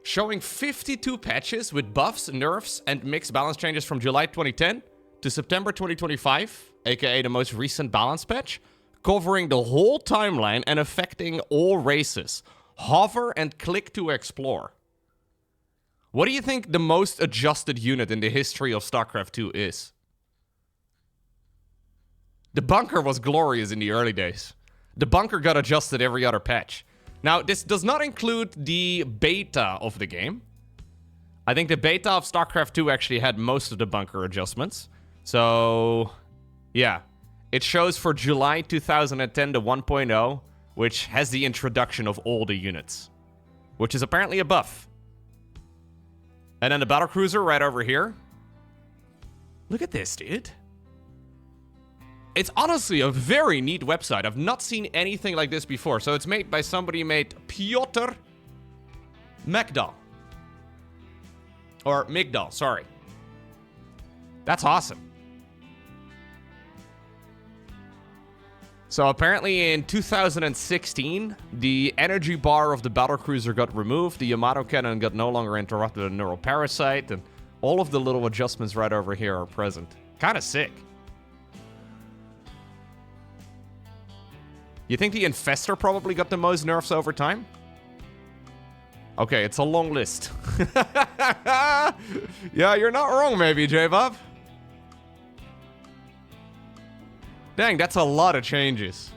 showing 52 patches with buffs, nerfs, and mixed balance changes from July 2010 to September 2025, aka the most recent balance patch, covering the whole timeline and affecting all races. Hover and click to explore. What do you think the most adjusted unit in the history of StarCraft 2 is? The bunker was glorious in the early days. The bunker got adjusted every other patch. Now, this does not include the beta of the game. I think the beta of StarCraft 2 actually had most of the bunker adjustments. So, yeah. It shows for July 2010 the 1.0, which has the introduction of all the units, which is apparently a buff. And then the battlecruiser right over here. Look at this, dude. It's honestly a very neat website. I've not seen anything like this before. So it's made by somebody named Piotr Migdal. Or Migdal, sorry. That's awesome. So apparently in 2016, the energy bar of the battlecruiser got removed, the Yamato cannon got no longer interrupted a neural parasite, and all of the little adjustments right over here are present. Kinda sick. You think the Infestor probably got the most nerfs over time? Okay, it's a long list. Yeah, you're not wrong maybe, J-Bob. Dang, that's a lot of changes.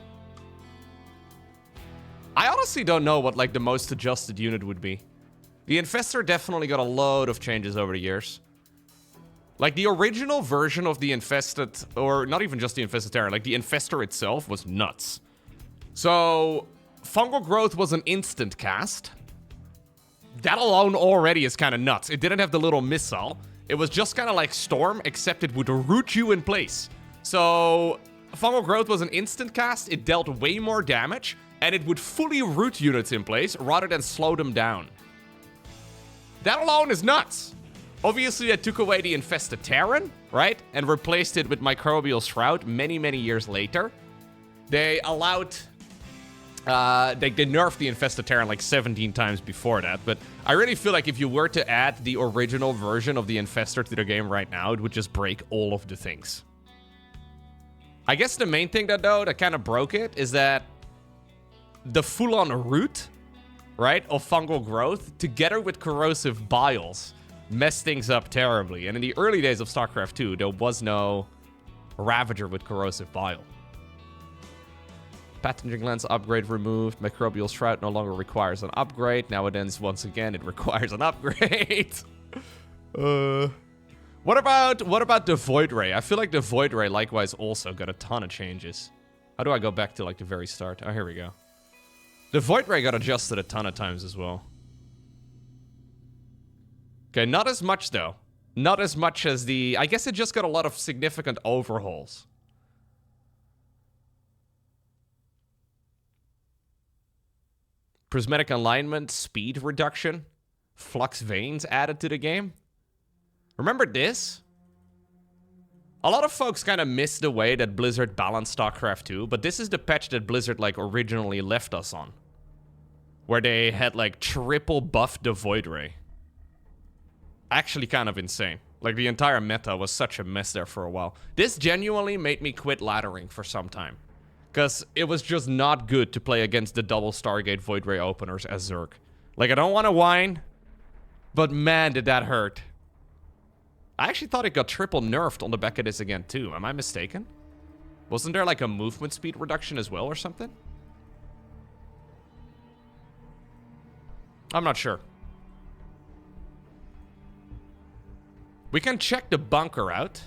I honestly don't know what, like, the most adjusted unit would be. The Infestor definitely got a load of changes over the years. Like, the original version of the Infested, or not even just the Infested Terran, like, the Infestor itself was nuts. So, Fungal Growth was an instant cast. That alone already is kind of nuts. It didn't have the little missile. It was just kind of like Storm, except it would root you in place. So, Fungal Growth was an instant cast, it dealt way more damage, and it would fully root units in place rather than slow them down. That alone is nuts. Obviously, they took away the Infested Terran, right? And replaced it with Microbial Shroud many, many years later. They allowed... they nerfed the Infested Terran like 17 times before that, but I really feel like if you were to add the original version of the Infestor to the game right now, it would just break all of the things. I guess the main thing that kind of broke it is that the full-on root, right, of Fungal Growth, together with Corrosive Biles, messed things up terribly. And in the early days of StarCraft 2, there was no Ravager with Corrosive Bile. Pathogen Glands upgrade removed. Microbial Shroud no longer requires an upgrade. Nowadays, once again, it requires an upgrade. What about the Void Ray? I feel like the Void Ray likewise also got a ton of changes. How do I go back to like the very start? Oh, here we go. The Void Ray got adjusted a ton of times as well. Okay, not as much though. Not as much as the... I guess it just got a lot of significant overhauls. Prismatic alignment, speed reduction, flux veins added to the game. Remember this? A lot of folks kind of miss the way that Blizzard balanced StarCraft 2, but this is the patch that Blizzard like originally left us on. Where they had like triple buffed the Void Ray. Actually kind of insane. Like the entire meta was such a mess there for a while. This genuinely made me quit laddering for some time. Because it was just not good to play against the double Stargate Void Ray openers as Zerg. Like, I don't want to whine, but man, did that hurt. I actually thought it got triple nerfed on the back of this again, too. Am I mistaken? Wasn't there, like, a movement speed reduction as well or something? I'm not sure. We can check the bunker out.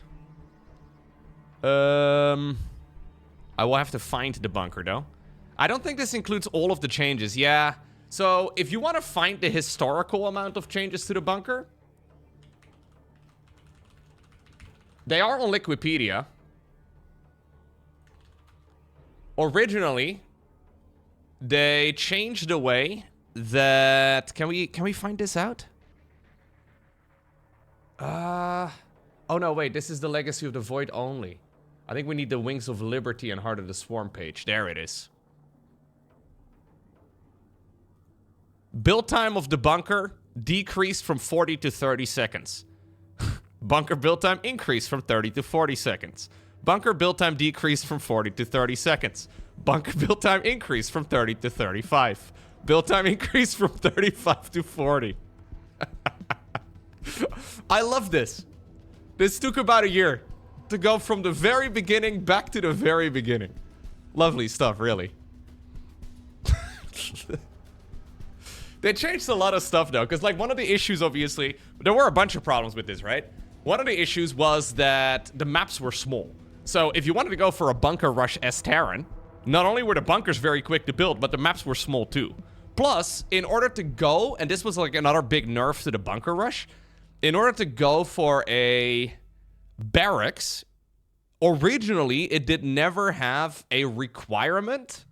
I will have to find the bunker, though. I don't think this includes all of the changes. Yeah. So, if you want to find the historical amount of changes to the bunker, they are on Wikipedia. Originally, they changed the way that... Can we find this out? Oh, no, wait. This is the Legacy of the Void only. I think we need the Wings of Liberty and Heart of the Swarm page. There it is. Build time of the bunker decreased from 40 to 30 seconds. Bunker build time increased from 30 to 40 seconds. Bunker build time decreased from 40 to 30 seconds. Bunker build time increased from 30 to 35. Build time increased from 35 to 40. I love this. This took about a year to go from the very beginning back to the very beginning. Lovely stuff, really. They changed a lot of stuff, though, because, like, one of the issues, obviously, there were a bunch of problems with this, right? One of the issues was that the maps were small. So, if you wanted to go for a bunker rush as Terran, not only were the bunkers very quick to build, but the maps were small, too. Plus, in order to go, and this was, like, another big nerf to the bunker rush, in order to go for a barracks, originally, it did never have a requirement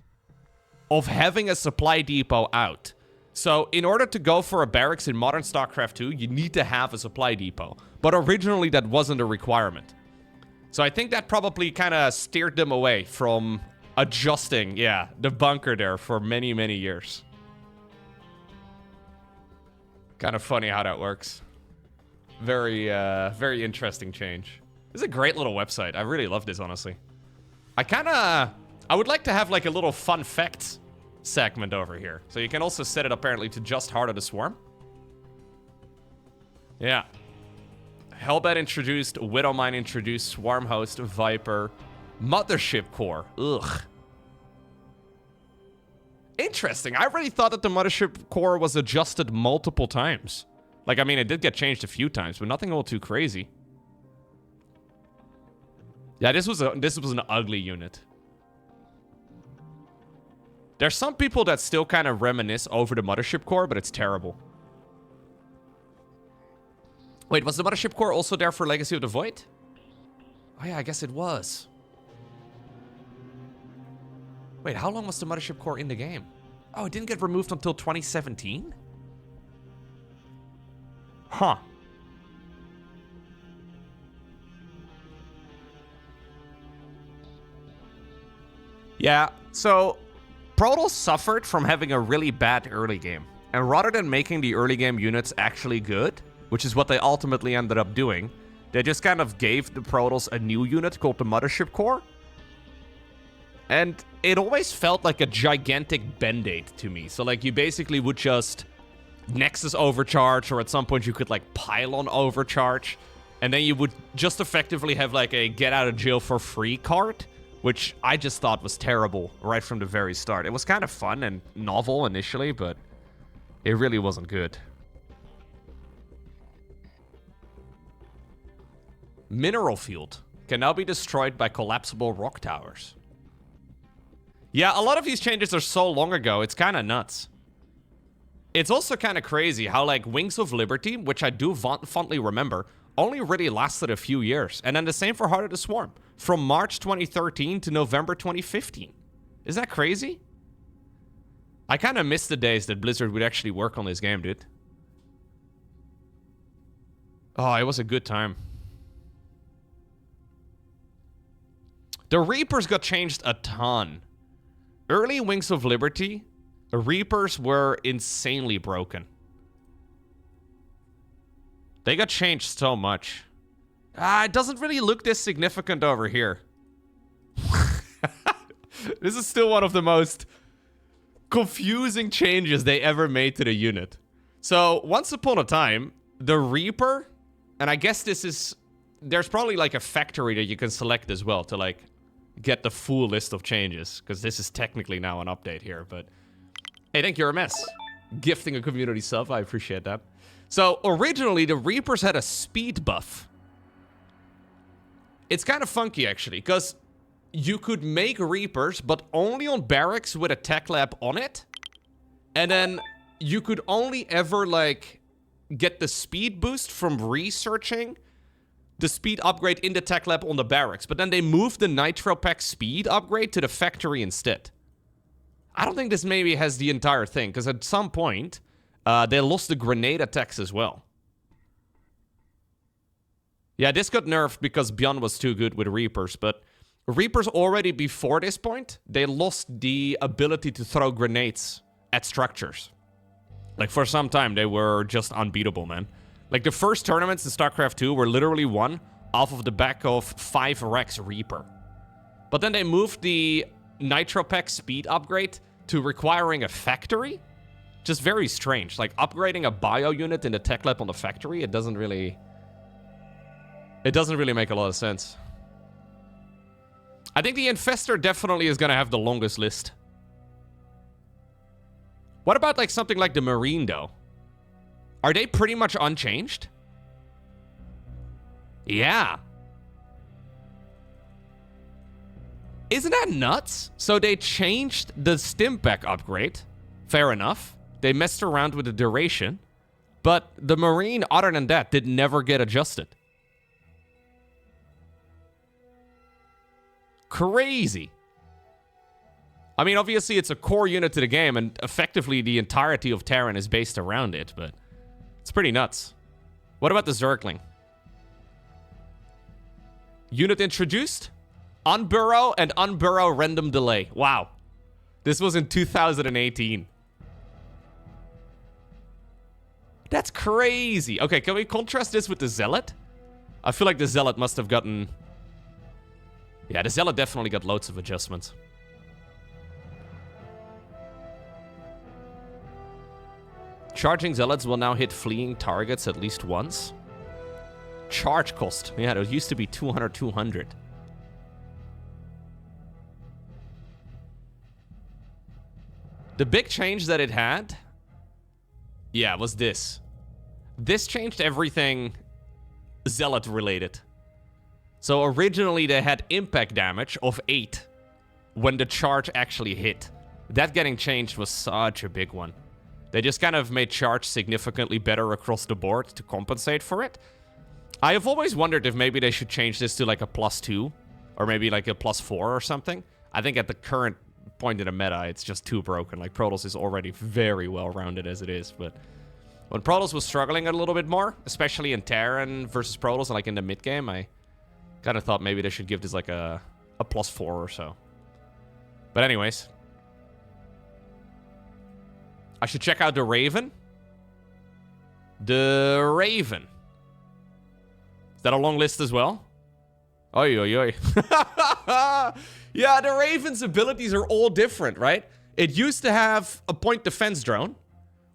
of having a supply depot out. So, in order to go for a barracks in modern StarCraft 2, you need to have a supply depot. But originally, that wasn't a requirement. So, I think that probably kind of steered them away from adjusting, yeah, the bunker there for many, many years. Kind of funny how that works. Very, very interesting change. This is a great little website. I really love this, honestly. I would like to have, like, a little fun fact segment over here. So you can also set it apparently to just harder to swarm. Yeah. Hellbat introduced, Widowmine introduced, Swarm Host, Viper, Mothership Core. Ugh. Interesting. I really thought that the Mothership Core was adjusted multiple times. Like, I mean, it did get changed a few times, but nothing all too crazy. Yeah, this was an ugly unit. There's some people that still kind of reminisce over the Mothership Core, but it's terrible. Wait, was the Mothership Core also there for Legacy of the Void? Oh yeah, I guess it was. Wait, how long was the Mothership Core in the game? Oh, it didn't get removed until 2017? Huh. Yeah, so Protoss suffered from having a really bad early game. And rather than making the early game units actually good, which is what they ultimately ended up doing, they just kind of gave the Protoss a new unit called the Mothership Core. And it always felt like a gigantic band-aid to me. So, like, you basically would just Nexus overcharge, or at some point you could, like, Pylon overcharge. And then you would just effectively have, like, a get-out-of-jail-for-free card, which I just thought was terrible right from the very start. It was kind of fun and novel initially, but it really wasn't good. Mineral Field can now be destroyed by collapsible rock towers. Yeah, a lot of these changes are so long ago, it's kind of nuts. It's also kind of crazy how, like, Wings of Liberty, which I do fondly remember, only really lasted a few years. And then the same for Harder to Swarm. From March 2013 to November 2015. Is that crazy? I kind of miss the days that Blizzard would actually work on this game, dude. Oh, it was a good time. The Reapers got changed a ton. Early Wings of Liberty, the Reapers were insanely broken. They got changed so much. It doesn't really look this significant over here. This is still one of the most confusing changes they ever made to the unit. So, once upon a time, the Reaper, and I guess this is... There's probably, like, a factory that you can select as well to, like, get the full list of changes, because this is technically now an update here, but... Hey, thank you, RMS. Gifting a community sub, I appreciate that. So, originally, the Reapers had a speed buff. It's kind of funky, actually, because you could make Reapers, but only on barracks with a tech lab on it. And then you could only ever, like, get the speed boost from researching the speed upgrade in the tech lab on the barracks. But then they moved the Nitro Pack speed upgrade to the factory instead. I don't think this maybe has the entire thing, because at some point, they lost the grenade attacks as well. Yeah, this got nerfed because Beyond was too good with Reapers, but Reapers already before this point, they lost the ability to throw grenades at structures. Like, for some time, they were just unbeatable, man. Like, the first tournaments in StarCraft 2 were literally won off of the back of 5 Rex Reaper. But then they moved the Nitro Pack speed upgrade to requiring a factory. Just very strange. Like, upgrading a bio unit in the tech lab on the factory, it doesn't really make a lot of sense. I think the Infestor definitely is going to have the longest list. What about, like, something like the Marine, though? Are they pretty much unchanged? Yeah. Isn't that nuts? So they changed the Stimpak upgrade. Fair enough. They messed around with the duration. But the Marine, other than that, did never get adjusted. Crazy. I mean, obviously, it's a core unit to the game, and effectively the entirety of Terran is based around it, but it's pretty nuts. What about the Zergling? Unit introduced? Unburrow and unburrow random delay. Wow. This was in 2018. That's crazy. Okay, can we contrast this with the Zealot? I feel like the Zealot must have gotten... Yeah, the Zealot definitely got loads of adjustments. Charging Zealots will now hit fleeing targets at least once. Charge cost. Yeah, it used to be 200. The big change that it had... Yeah, was this. This changed everything Zealot related. So originally they had impact damage of 8 when the charge actually hit. That getting changed was such a big one. They just kind of made charge significantly better across the board to compensate for it. I have always wondered if maybe they should change this to like a +2 or maybe like a +4 or something. I think at the current point in the meta, it's just too broken. Like, Protoss is already very well-rounded as it is, but when Protoss was struggling a little bit more, especially in Terran versus Protoss, like in the mid-game, I kind of thought maybe they should give this like a +4 or so. But anyways, I should check out the Raven. The Raven. Is that a long list as well? Oi, oi, oi. Yeah, the Raven's abilities are all different, right? It used to have a point defense drone.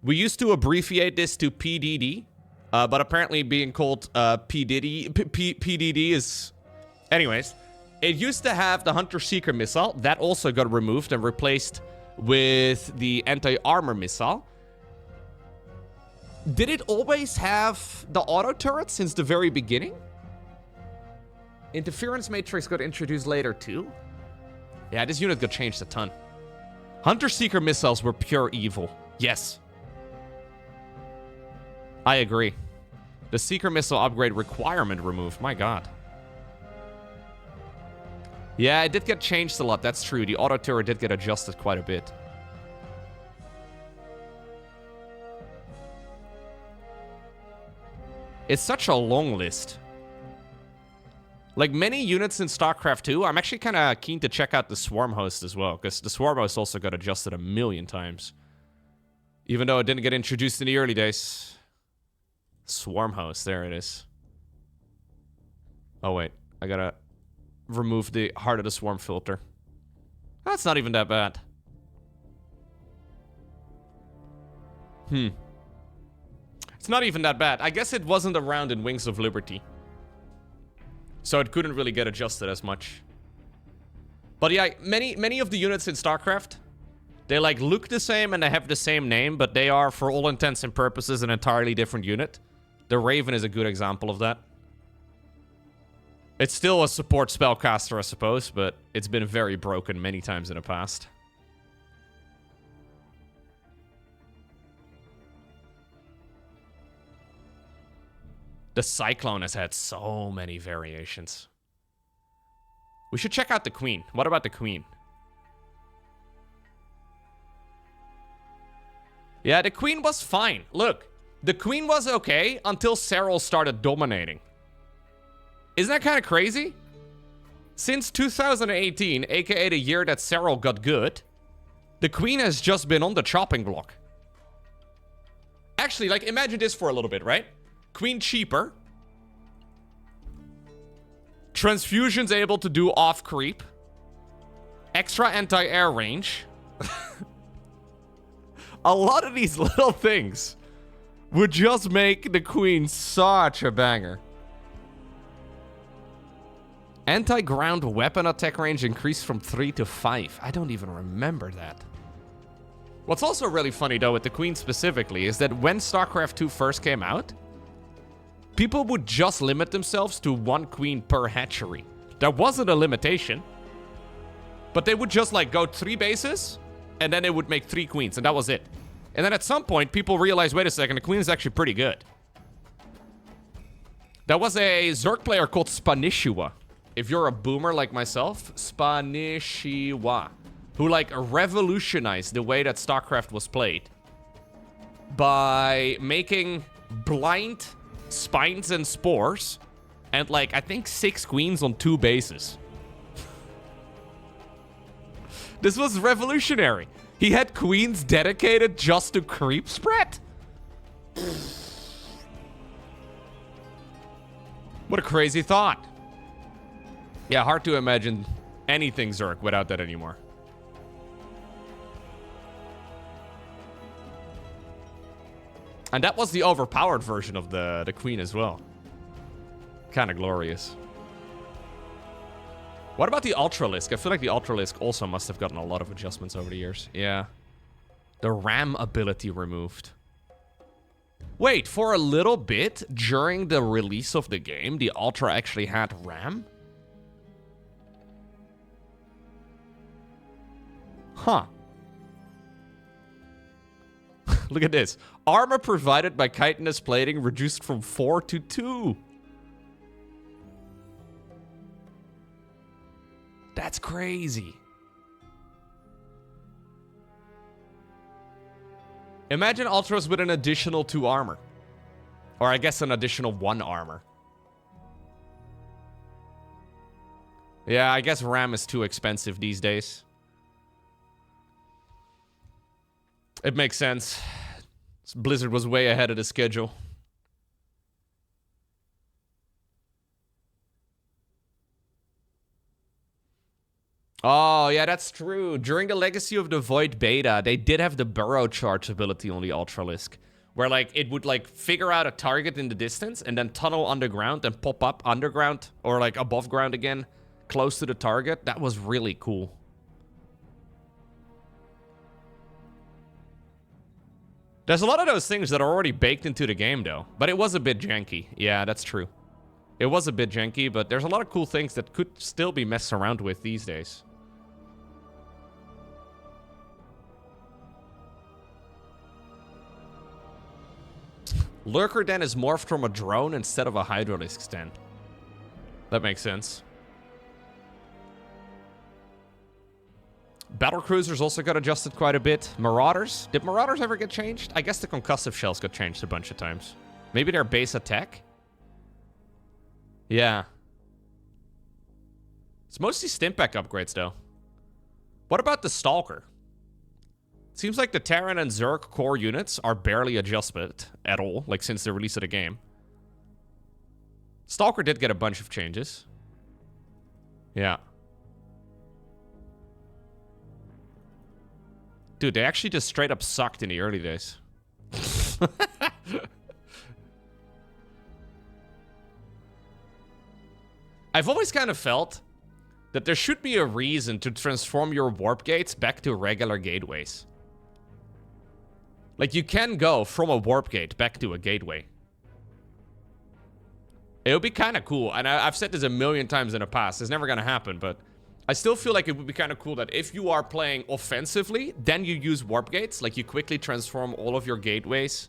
We used to abbreviate this to PDD. But apparently being called PDD is... Anyways, it used to have the Hunter-Seeker missile. That also got removed and replaced with the anti-armor missile. Did it always have the auto turret since the very beginning? Interference Matrix got introduced later too? Yeah, this unit got changed a ton. Hunter-Seeker missiles were pure evil. Yes. I agree. The Seeker missile upgrade requirement removed. My god. Yeah, it did get changed a lot. That's true. The auto turret did get adjusted quite a bit. It's such a long list. Like many units in StarCraft 2, I'm actually kind of keen to check out the Swarm Host as well, because the Swarm Host also got adjusted a million times. Even though it didn't get introduced in the early days. Swarm Host, there it is. Oh wait, I gotta remove the Heart of the Swarm filter. That's not even that bad. It's not even that bad. I guess it wasn't around in Wings of Liberty, so it couldn't really get adjusted as much. But yeah, many of the units in StarCraft, they like look the same and they have the same name, but they are, for all intents and purposes, an entirely different unit. The Raven is a good example of that. It's still a support spellcaster, I suppose, but it's been very broken many times in the past. The Cyclone has had so many variations. We should check out the Queen. What about the Queen? Yeah, the Queen was fine. Look, the Queen was okay until Serral started dominating. Isn't that kind of crazy? Since 2018, aka the year that Serral got good, the Queen has just been on the chopping block. Actually, like, imagine this for a little bit, right? Queen cheaper. Transfusion's able to do off creep. Extra anti-air range. A lot of these little things would just make the queen such a banger. Anti-ground weapon attack range increased from 3 to 5. I don't even remember that. What's also really funny, though, with the queen specifically, is that when StarCraft 2 first came out, people would just limit themselves to 1 queen per hatchery. There wasn't a limitation. But they would just, like, go 3 bases, and then it would make 3 queens, and that was it. And then at some point, people realized, wait a second, the queen is actually pretty good. There was a Zerg player called Spanishiwa. If you're a boomer like myself, Spanishiwa, who, like, revolutionized the way that StarCraft was played by making blind spines and spores and, like, I think 6 queens on 2 bases. This was revolutionary. He had queens dedicated just to creep spread. What a crazy thought. Yeah, hard to imagine anything Zerg without that anymore. And that was the overpowered version of the queen as well. Kind of glorious. What about the Ultralisk? I feel like the Ultralisk also must have gotten a lot of adjustments over the years. Yeah. The RAM ability removed. Wait, for a little bit during the release of the game, the Ultra actually had RAM? Huh. Look at this. Armor provided by chitinous plating reduced from 4 to 2. That's crazy. Imagine Ultras with an additional 2 armor. Or I guess an additional 1 armor. Yeah, I guess RAM is too expensive these days. It makes sense. Blizzard was way ahead of the schedule. Oh, yeah, that's true. During the Legacy of the Void beta, they did have the burrow charge ability on the Ultralisk. Where, like, it would, like, figure out a target in the distance and then tunnel underground and pop up underground or, like, above ground again, close to the target. That was really cool. There's a lot of those things that are already baked into the game, though. But it was a bit janky. Yeah, that's true. It was a bit janky, but there's a lot of cool things that could still be messed around with these days. Lurker Den is morphed from a drone instead of a Hydralisk stand. That makes sense. Battlecruisers also got adjusted quite a bit. Marauders. Did Marauders ever get changed? I guess the concussive shells got changed a bunch of times. Maybe their base attack? Yeah. It's mostly Stimpack upgrades, though. What about the Stalker? Seems like the Terran and Zerg core units are barely adjusted at all, like since the release of the game. Stalker did get a bunch of changes. Yeah. Dude, they actually just straight up sucked in the early days. I've always kind of felt that there should be a reason to transform your warp gates back to regular gateways. Like, you can go from a warp gate back to a gateway. It would be kind of cool. And I've said this a million times in the past. It's never going to happen, but I still feel like it would be kind of cool that if you are playing offensively, then you use warp gates. Like, you quickly transform all of your gateways.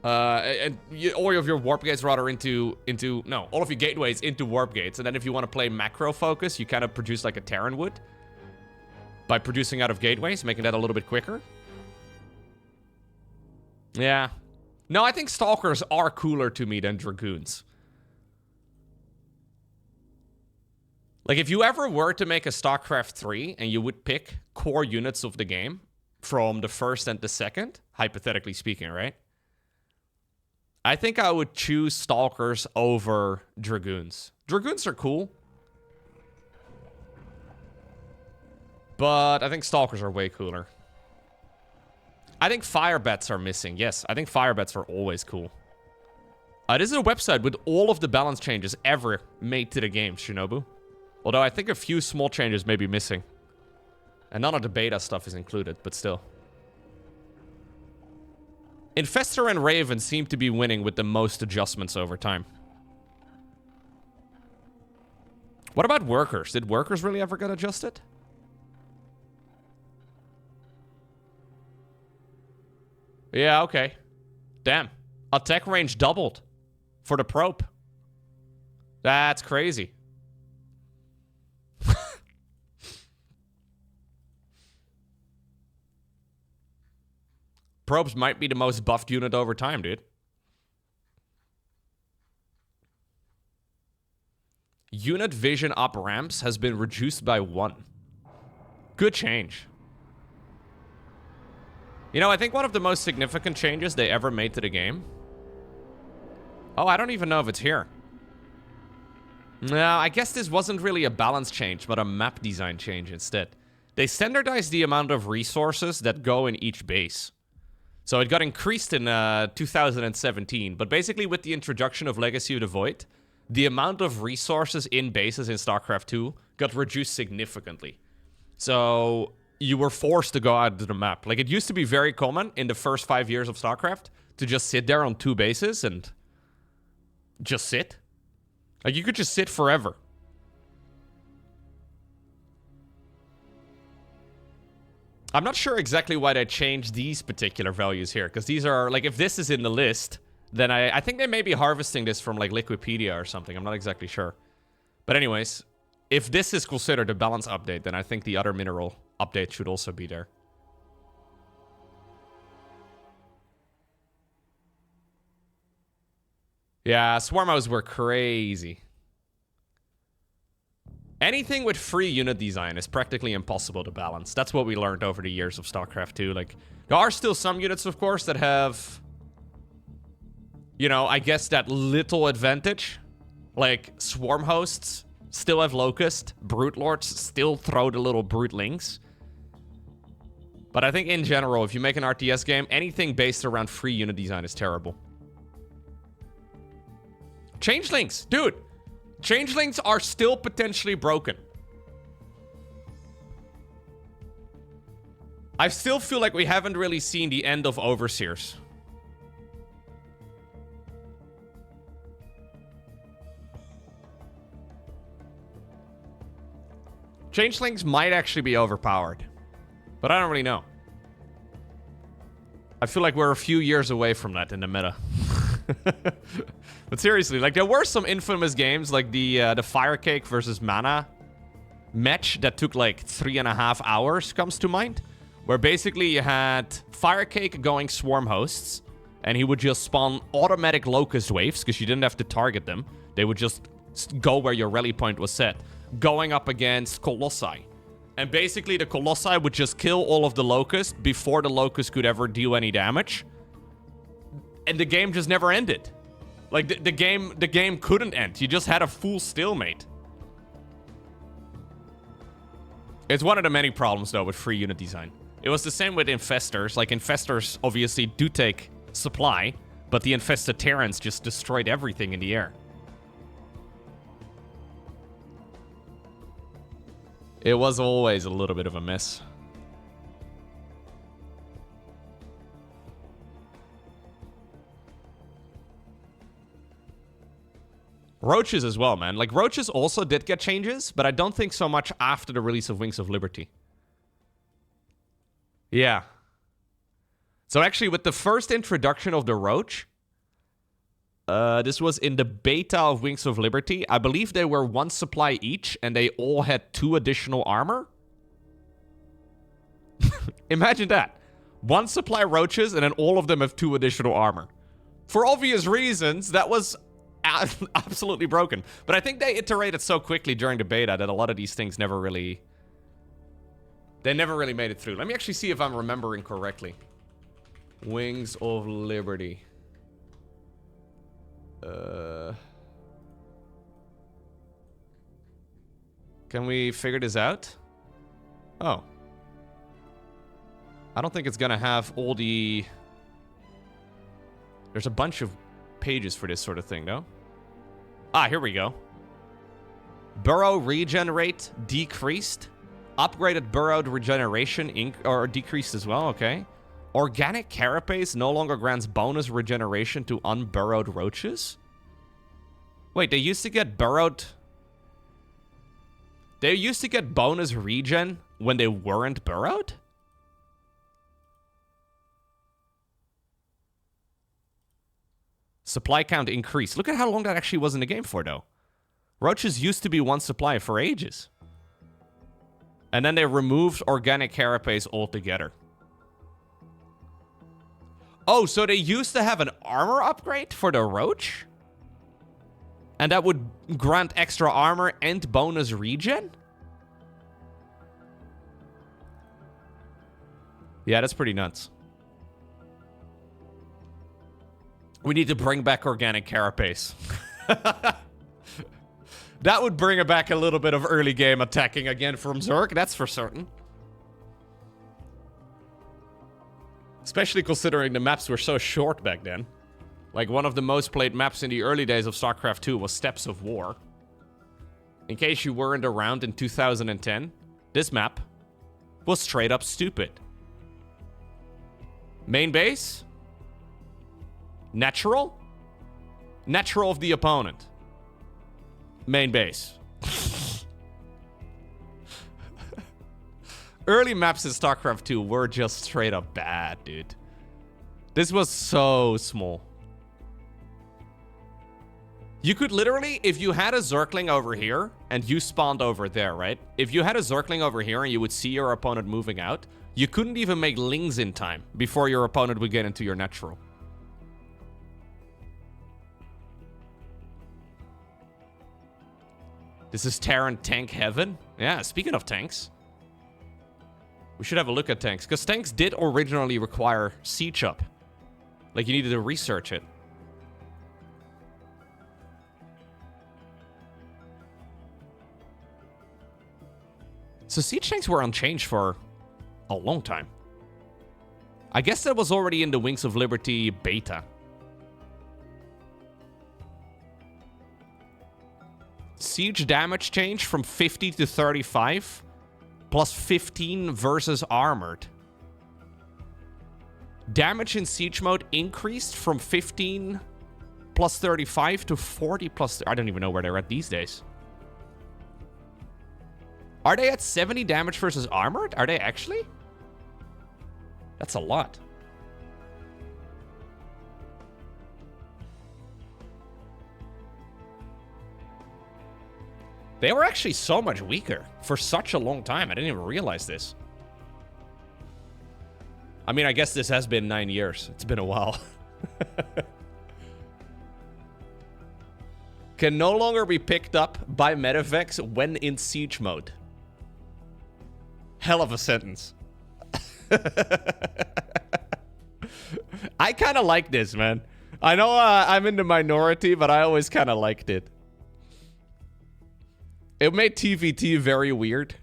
All of your warp gates, rather, all of your gateways into warp gates. And then if you want to play macro focus, you kind of produce like a Terran would. By producing out of gateways, making that a little bit quicker. Yeah. No, I think Stalkers are cooler to me than Dragoons. Like, if you ever were to make a StarCraft 3 and you would pick core units of the game from the first and the second, hypothetically speaking, right? I think I would choose Stalkers over Dragoons. Dragoons are cool. But I think Stalkers are way cooler. I think fire bats are missing. Yes, I think fire bats are always cool. This is a website with all of the balance changes ever made to the game, Shinobu. Although I think a few small changes may be missing. And none of the beta stuff is included, but still. Infestor and Raven seem to be winning with the most adjustments over time. What about Workers? Did Workers really ever get adjusted? Yeah, okay. Damn. Attack range doubled for the probe. That's crazy. Probes might be the most buffed unit over time, dude. Unit vision up ramps has been reduced by 1. Good change. You know, I think one of the most significant changes they ever made to the game... Oh, I don't even know if it's here. No, I guess this wasn't really a balance change, but a map design change instead. They standardized the amount of resources that go in each base. So it got increased in 2017, but basically with the introduction of Legacy of the Void, the amount of resources in bases in StarCraft 2 got reduced significantly. So you were forced to go out to the map. Like, it used to be very common in the first 5 years of StarCraft to just sit there on 2 bases and just sit. Like, you could just sit forever. I'm not sure exactly why they changed these particular values here, because these are, like, if this is in the list, then I think they may be harvesting this from, like, Liquipedia or something. I'm not exactly sure. But anyways, if this is considered a balance update, then I think the other mineral update should also be there. Yeah, Swarmos were crazy. Anything with free unit design is practically impossible to balance. That's what we learned over the years of StarCraft 2. Like, there are still some units, of course, that have, you know, I guess that little advantage. Like, Swarm Hosts still have Locust. Brute Lords still throw the little Brute Lings. But I think in general, if you make an RTS game, anything based around free unit design is terrible. Changelings, dude. Changelings are still potentially broken. I still feel like we haven't really seen the end of Overseers. Changelings might actually be overpowered, but I don't really know. I feel like we're a few years away from that in the meta. But seriously, like, there were some infamous games, like the Firecake versus Mana match that took like 3.5 hours comes to mind, where basically you had Firecake going Swarm Hosts, and he would just spawn automatic Locust Waves, because you didn't have to target them. They would just go where your rally point was set, going up against Colossi. And basically the Colossi would just kill all of the Locusts before the Locust could ever deal any damage. And the game just never ended. Like, the game couldn't end. You just had a full stalemate. It's one of the many problems, though, with free unit design. It was the same with Infestors. Like, Infestors obviously do take supply, but the Infested Terrans just destroyed everything in the air. It was always a little bit of a mess. Roaches as well, man. Like, Roaches also did get changes, but I don't think so much after the release of Wings of Liberty. Yeah. So actually, with the first introduction of the Roach, this was in the beta of Wings of Liberty. I believe they were 1 supply each, and they all had 2 additional armor. Imagine that. 1 supply Roaches, and then all of them have 2 additional armor. For obvious reasons, that was absolutely broken. But I think they iterated so quickly during the beta that a lot of these things never really... They never really made it through. Let me actually see if I'm remembering correctly. Wings of Liberty. Can we figure this out? Oh. I don't think it's gonna have all the... There's a bunch of pages for this sort of thing, no? Ah, here we go. Burrow regen rate decreased. Upgraded burrowed regeneration or decreased as well, okay. Organic carapace no longer grants bonus regeneration to unburrowed roaches. Wait, they used to get burrowed... They used to get bonus regen when they weren't burrowed? Supply count increased. Look at how long that actually was in the game for, though. Roaches used to be one supply for ages. And then they removed organic carapace altogether. Oh, so they used to have an armor upgrade for the roach? And that would grant extra armor and bonus regen? Yeah, that's pretty nuts. We need to bring back organic carapace. That would bring back a little bit of early game attacking again from Zerg, that's for certain. Especially considering the maps were so short back then. Like, one of the most played maps in the early days of StarCraft 2 was Steppes of War. In case you weren't around in 2010, this map was straight up stupid. Main base? Natural? Natural of the opponent. Main base. Early maps in StarCraft 2 were just straight up bad, dude. This was so small. You could literally, if you had a Zergling over here, and you spawned over there, right? If you had a Zergling over here and you would see your opponent moving out, you couldn't even make lings in time before your opponent would get into your natural. This is Terran tank heaven. Yeah, speaking of tanks. We should have a look at tanks. Because tanks did originally require siege up. Like, you needed to research it. So siege tanks were unchanged for a long time. I guess that was already in the Wings of Liberty beta. Siege damage change from 50 to 35, plus 15 versus armored. Damage in siege mode increased from 15 plus 35 to 40 plus... I don't even know where they're at these days. Are they at 70 damage versus armored? Are they actually? That's a lot. They were actually so much weaker for such a long time. I didn't even realize this. I mean, I guess this has been 9 years. It's been a while. Can no longer be picked up by medevacs when in siege mode. Hell of a sentence. I kind of like this, man. I know I'm in the minority, but I always kind of liked it. It made TVT very weird.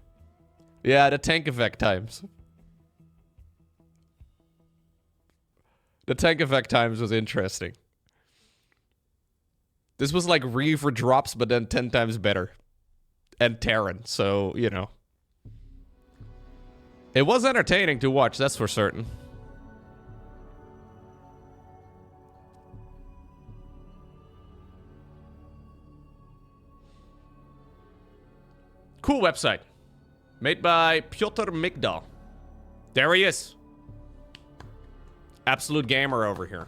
Yeah, the tank effect times. The tank effect times was interesting. This was like Reaver drops, but then 10 times better. And Terran, so, you know. It was entertaining to watch, that's for certain. Cool website. Made by Piotr Migdal. There he is. Absolute gamer over here.